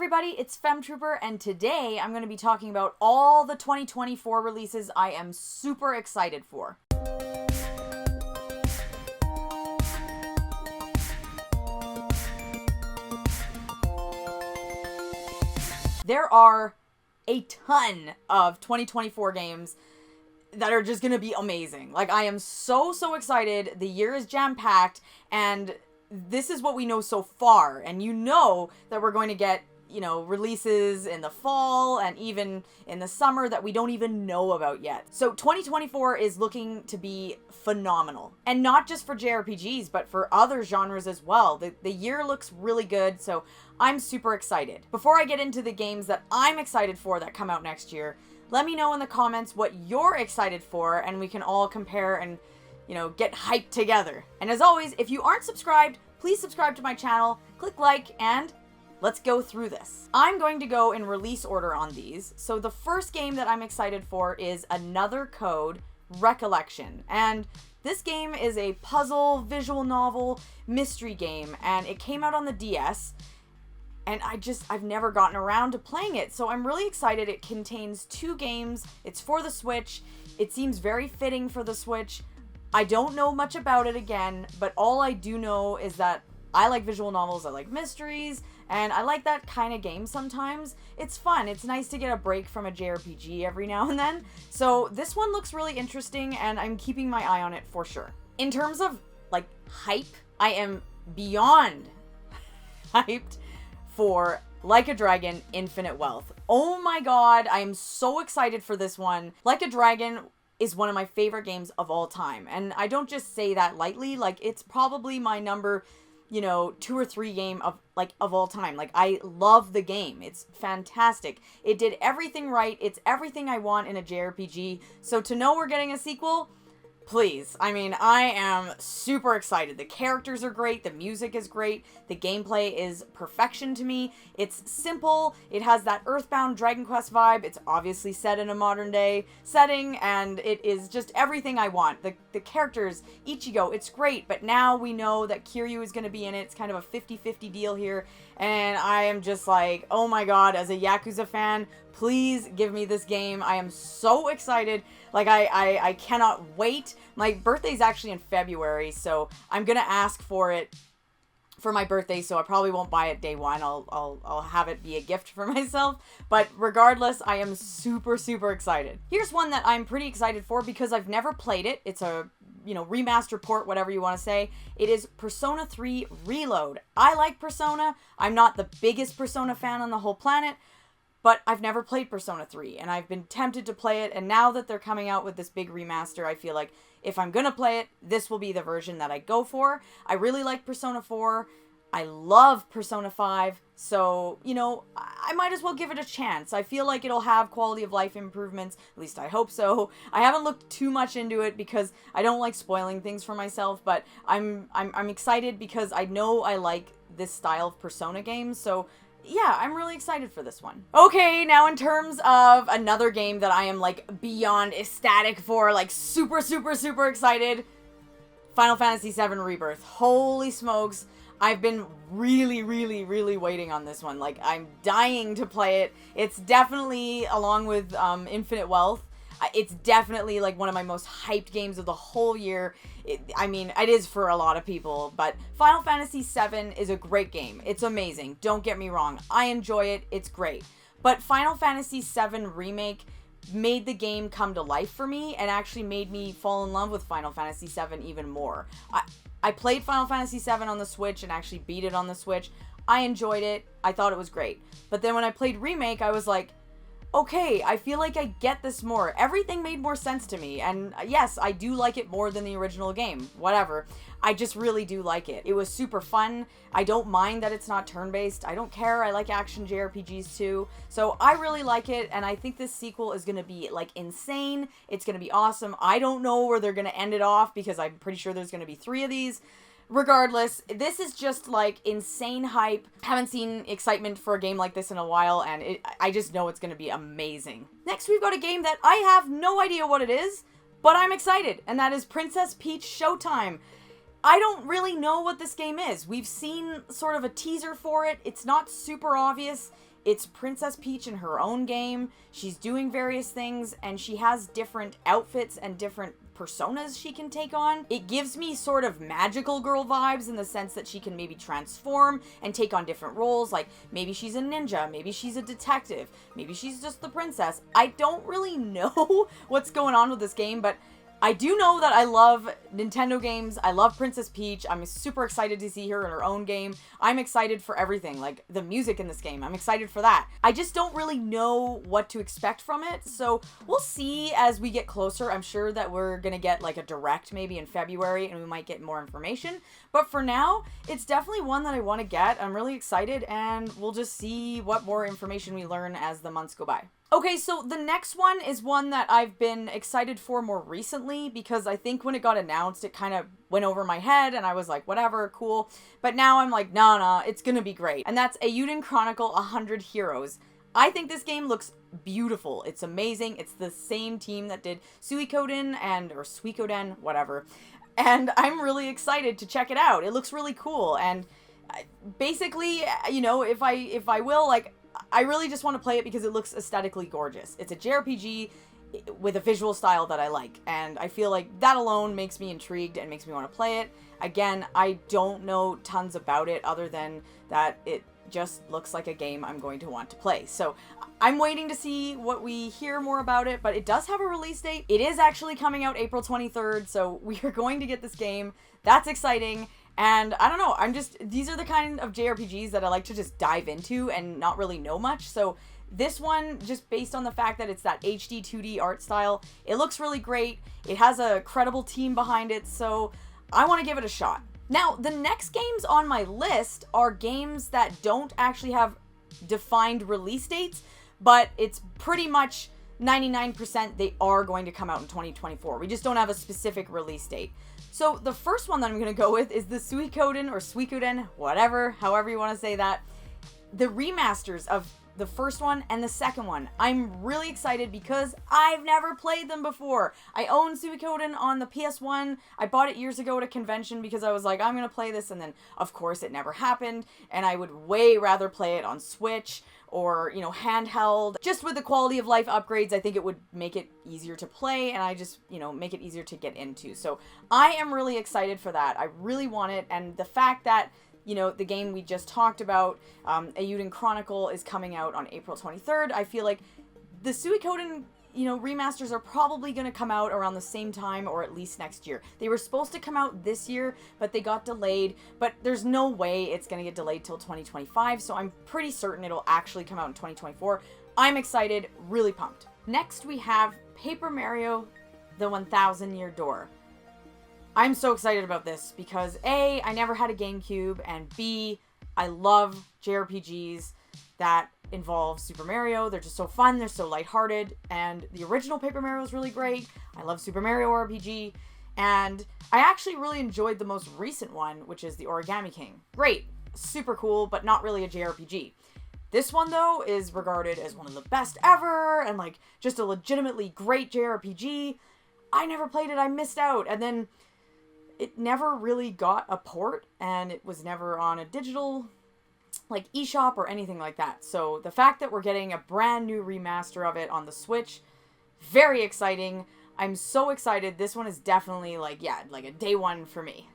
everybody, it's Femtrooper, and today I'm going to be talking about all the 2024 releases I am super excited for. There are a ton of 2024 games that are just going to be amazing. Like, I am so excited. The year is jam-packed, and this is what we know so far. And you know that we're going to get, releases in the fall and even in the summer that we don't even know about yet. So 2024 is looking to be phenomenal. And not just for JRPGs, but for other genres as well. The year looks really good, so I'm super excited. Before I get into the games that I'm excited for that come out next year, let me know in the comments what you're excited for, and we can all compare and, get hyped together. And as always, if you aren't subscribed, please subscribe to my channel, click like, and let's go through this. I'm going to go in release order on these. So the first game that I'm excited for is Another Code, Recollection. And this game is a puzzle, visual novel, mystery game, and it came out on the DS. And I've never gotten around to playing it, so I'm really excited. It contains 2 games. It's for the Switch. It seems very fitting for the Switch. I don't know much about it again, but all I do know is that I like visual novels, I like mysteries, and I like that kind of game sometimes. It's fun. It's nice to get a break from a JRPG every now and then. So this one looks really interesting, and I'm keeping my eye on it for sure. In terms of, hype, I am beyond hyped for Like a Dragon, Infinite Wealth. Oh my god, I am so excited for this one. Like a Dragon is one of my favorite games of all time. And I don't just say that lightly, it's probably my number, 2 or 3 game of all time. I love the game. It's fantastic. It did everything right. It's everything I want in a JRPG. So to know we're getting a sequel, please. I am super excited. The characters are great. The music is great. The gameplay is perfection to me. It's simple. It has that Earthbound Dragon Quest vibe. It's obviously set in a modern day setting, and it is just everything I want. The characters, Ichigo, it's great, but now we know that Kiryu is going to be in it. It's kind of a 50-50 deal here, and I am just like, oh my god, as a Yakuza fan, please give me this game. I am so excited. I cannot wait. My birthday's actually in February, so I'm gonna ask for it for my birthday, so I probably won't buy it day one. I'll have it be a gift for myself. But regardless, I am super excited. Here's one that I'm pretty excited for because I've never played it. It's a remaster port, whatever you want to say. It is Persona 3 Reload. I like Persona. I'm not the biggest Persona fan on the whole planet, but I've never played Persona 3, and I've been tempted to play it, and now that they're coming out with this big remaster, I feel like if I'm gonna play it, this will be the version that I go for. I really like Persona 4. I love Persona 5, so, I might as well give it a chance. I feel like it'll have quality of life improvements, at least I hope so. I haven't looked too much into it because I don't like spoiling things for myself, but I'm excited because I know I like this style of Persona games, so yeah, I'm really excited for this one. Okay, now in terms of another game that I am, beyond ecstatic for, super excited, Final Fantasy VII Rebirth. Holy smokes, I've been really waiting on this one. I'm dying to play it. It's definitely, along with Infinite Wealth, it's definitely, one of my most hyped games of the whole year. It is for a lot of people, but Final Fantasy VII is a great game. It's amazing. Don't get me wrong. I enjoy it. It's great. But Final Fantasy VII Remake made the game come to life for me and actually made me fall in love with Final Fantasy VII even more. I played Final Fantasy VII on the Switch and actually beat it on the Switch. I enjoyed it. I thought it was great. But then when I played Remake, I was like, okay, I feel like I get this more. Everything made more sense to me, and yes, I do like it more than the original game. Whatever. I just really do like it. It was super fun. I don't mind that it's not turn-based. I don't care. I like action JRPGs too. So I really like it, and I think this sequel is gonna be, insane. It's gonna be awesome. I don't know where they're gonna end it off, because I'm pretty sure there's gonna be 3 of these. Regardless, this is just insane hype. Haven't seen excitement for a game like this in a while, and I just know it's going to be amazing. Next, we've got a game that I have no idea what it is, but I'm excited, and that is Princess Peach Showtime. I don't really know what this game is. We've seen sort of a teaser for it. It's not super obvious. It's Princess Peach in her own game. She's doing various things, and she has different outfits and different personas she can take on. It gives me sort of magical girl vibes in the sense that she can maybe transform and take on different roles, like maybe she's a ninja, maybe she's a detective, maybe she's just the princess. I don't really know what's going on with this game, but I do know that I love Nintendo games. I love Princess Peach. I'm super excited to see her in her own game. I'm excited for everything, like the music in this game. I'm excited for that. I just don't really know what to expect from it, so we'll see as we get closer. I'm sure that we're gonna get like a direct maybe in February, and we might get more information. But for now, it's definitely one that I want to get. I'm really excited, and we'll just see what more information we learn as the months go by. Okay, so the next one is one that I've been excited for more recently, because I think when it got announced, it kind of went over my head and I was like, whatever, cool. But now I'm like, no, it's gonna be great. And that's Uden Chronicle 100 Heroes. I think this game looks beautiful. It's amazing. It's the same team that did Sucoden or Sucoden, whatever. And I'm really excited to check it out. It looks really cool. And basically, you know, if I will, like, I really just want to play it because it looks aesthetically gorgeous. It's a JRPG with a visual style that I like, and I feel like that alone makes me intrigued and makes me want to play it. Again, I don't know tons about it other than that it just looks like a game I'm going to want to play. So I'm waiting to see what we hear more about it, but it does have a release date. It is actually coming out April 23rd, so we are going to get this game. That's exciting. And I don't know, these are the kind of JRPGs that I like to just dive into and not really know much. So this one, just based on the fact that it's that HD 2D art style, it looks really great. It has a credible team behind it, so I want to give it a shot. Now, the next games on my list are games that don't actually have defined release dates, but it's pretty much 99% they are going to come out in 2024. We just don't have a specific release date. So the first one that I'm going to go with is the Sucoden, whatever, however you want to say that. The remasters of the first one and the second one. I'm really excited because I've never played them before. I own Sucoden on the PS1. I bought it years ago at a convention because I was like, I'm going to play this, and then of course it never happened, and I would way rather play it on Switch or, you know, handheld. Just with the quality of life upgrades, I think it would make it easier to play, and I just, you know, make it easier to get into. So I am really excited for that. I really want it, and the fact that, you know, the game we just talked about, Uden Chronicle, is coming out on April 23rd. I feel like the Suikoden, you know, remasters are probably going to come out around the same time, or at least next year. They were supposed to come out this year, but they got delayed. But there's no way it's going to get delayed till 2025, so I'm pretty certain it'll actually come out in 2024. I'm excited, really pumped. Next, we have Paper Mario: The 1000-Year Door. I'm so excited about this because A, I never had a GameCube, and B, I love JRPGs that involve Super Mario. They're just so fun, they're so lighthearted, and the original Paper Mario is really great. I love Super Mario RPG, and I actually really enjoyed the most recent one, which is the Origami King. Great, super cool, but not really a JRPG. This one, though, is regarded as one of the best ever, and like just a legitimately great JRPG. I never played it, I missed out, and then it never really got a port, and it was never on a digital, like, eShop or anything like that. So the fact that we're getting a brand new remaster of it on the Switch, very exciting. I'm so excited. This one is definitely, like, yeah, like a day one for me.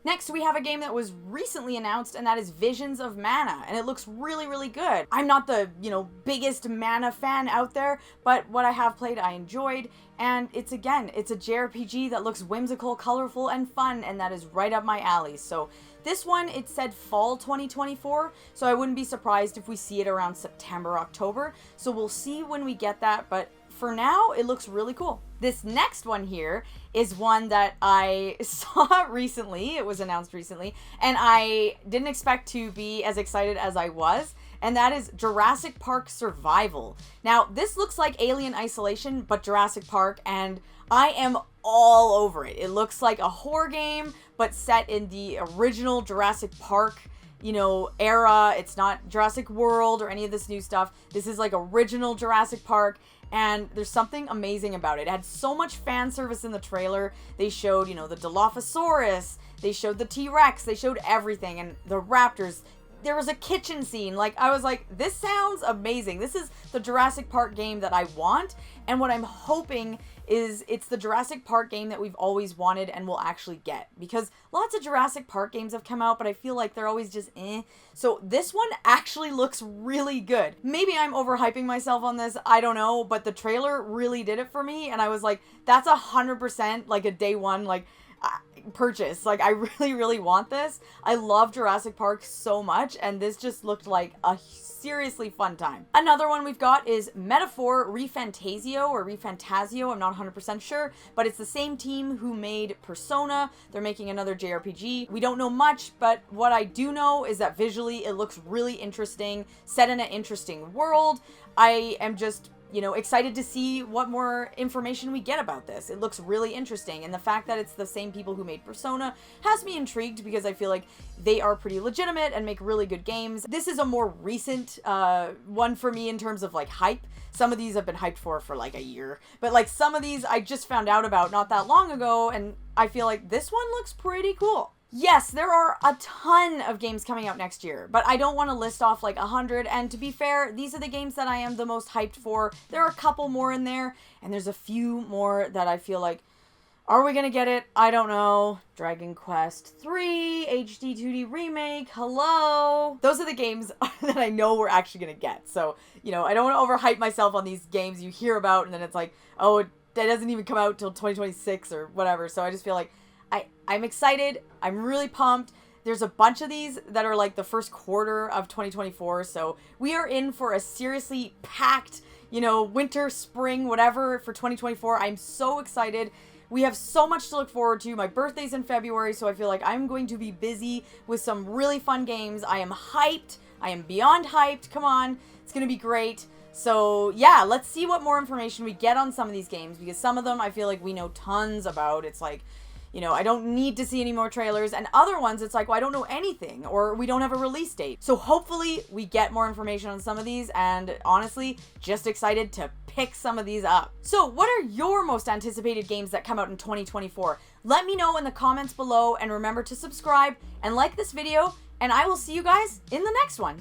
Next, we have a game that was recently announced, and that is Visions of Mana, and it looks really, really good. I'm not the, you know, biggest Mana fan out there, but what I have played, I enjoyed, and it's a JRPG that looks whimsical, colorful, and fun, and that is right up my alley. So this one, it said fall 2024, so I wouldn't be surprised if we see it around September, October, so we'll see when we get that, but for now, it looks really cool. This next one here is one that I saw recently. It was announced recently, and I didn't expect to be as excited as I was, and that is Jurassic Park Survival. Now, this looks like Alien Isolation, but Jurassic Park, and I am all over it. It looks like a horror game, but set in the original Jurassic Park, you know, era. It's not Jurassic World or any of this new stuff. This is like original Jurassic Park, and there's something amazing about it. It had so much fan service in the trailer. They showed, you know, the Dilophosaurus, they showed the T-Rex, they showed everything, and the raptors. there was a kitchen scene. Like, I was like, this sounds amazing. This is the Jurassic Park game that I want. And what I'm hoping is it's the Jurassic Park game that we've always wanted and will actually get. Because lots of Jurassic Park games have come out, but I feel like they're always just eh. So this one actually looks really good. Maybe I'm overhyping myself on this, I don't know, but the trailer really did it for me. And I was like, that's 100% like a day one, like, purchase. Like, I really, really want this. I love Jurassic Park so much, and this just looked like a seriously fun time. Another one we've got is Metaphor Refantasio or Refantasio, I'm not 100% sure, but it's the same team who made Persona. They're making another JRPG. We don't know much, but what I do know is that visually it looks really interesting, set in an interesting world. I am just, you know, excited to see what more information we get about this. It looks really interesting, and the fact that it's the same people who made Persona has me intrigued because I feel like they are pretty legitimate and make really good games. This is a more recent one for me in terms of like hype. Some of these I've been hyped for like a year, but like some of these I just found out about not that long ago, and I feel like this one looks pretty cool. Yes, there are a ton of games coming out next year, but I don't want to list off like 100, and to be fair, these are the games that I am the most hyped for. There are a couple more in there, and there's a few more that I feel like, are we gonna get it? I don't know. Dragon Quest 3, HD 2D Remake, hello? Those are the games that I know we're actually gonna get, so, you know, I don't want to overhype myself on these games you hear about, and then it's like, oh, that doesn't even come out till 2026 or whatever, so I just feel like, I'm excited. I'm really pumped. There's a bunch of these that are like the first quarter of 2024. So we are in for a seriously packed, you know, winter, spring, whatever for 2024. I'm so excited. We have so much to look forward to. My birthday's in February, so I feel like I'm going to be busy with some really fun games. I am hyped. I am beyond hyped. Come on. It's going to be great. So yeah, let's see what more information we get on some of these games, because some of them I feel like we know tons about. It's like, you know, I don't need to see any more trailers, and other ones it's like, well, I don't know anything, or we don't have a release date. So hopefully we get more information on some of these, and honestly, just excited to pick some of these up. So what are your most anticipated games that come out in 2024? Let me know in the comments below, and remember to subscribe and like this video, and I will see you guys in the next one.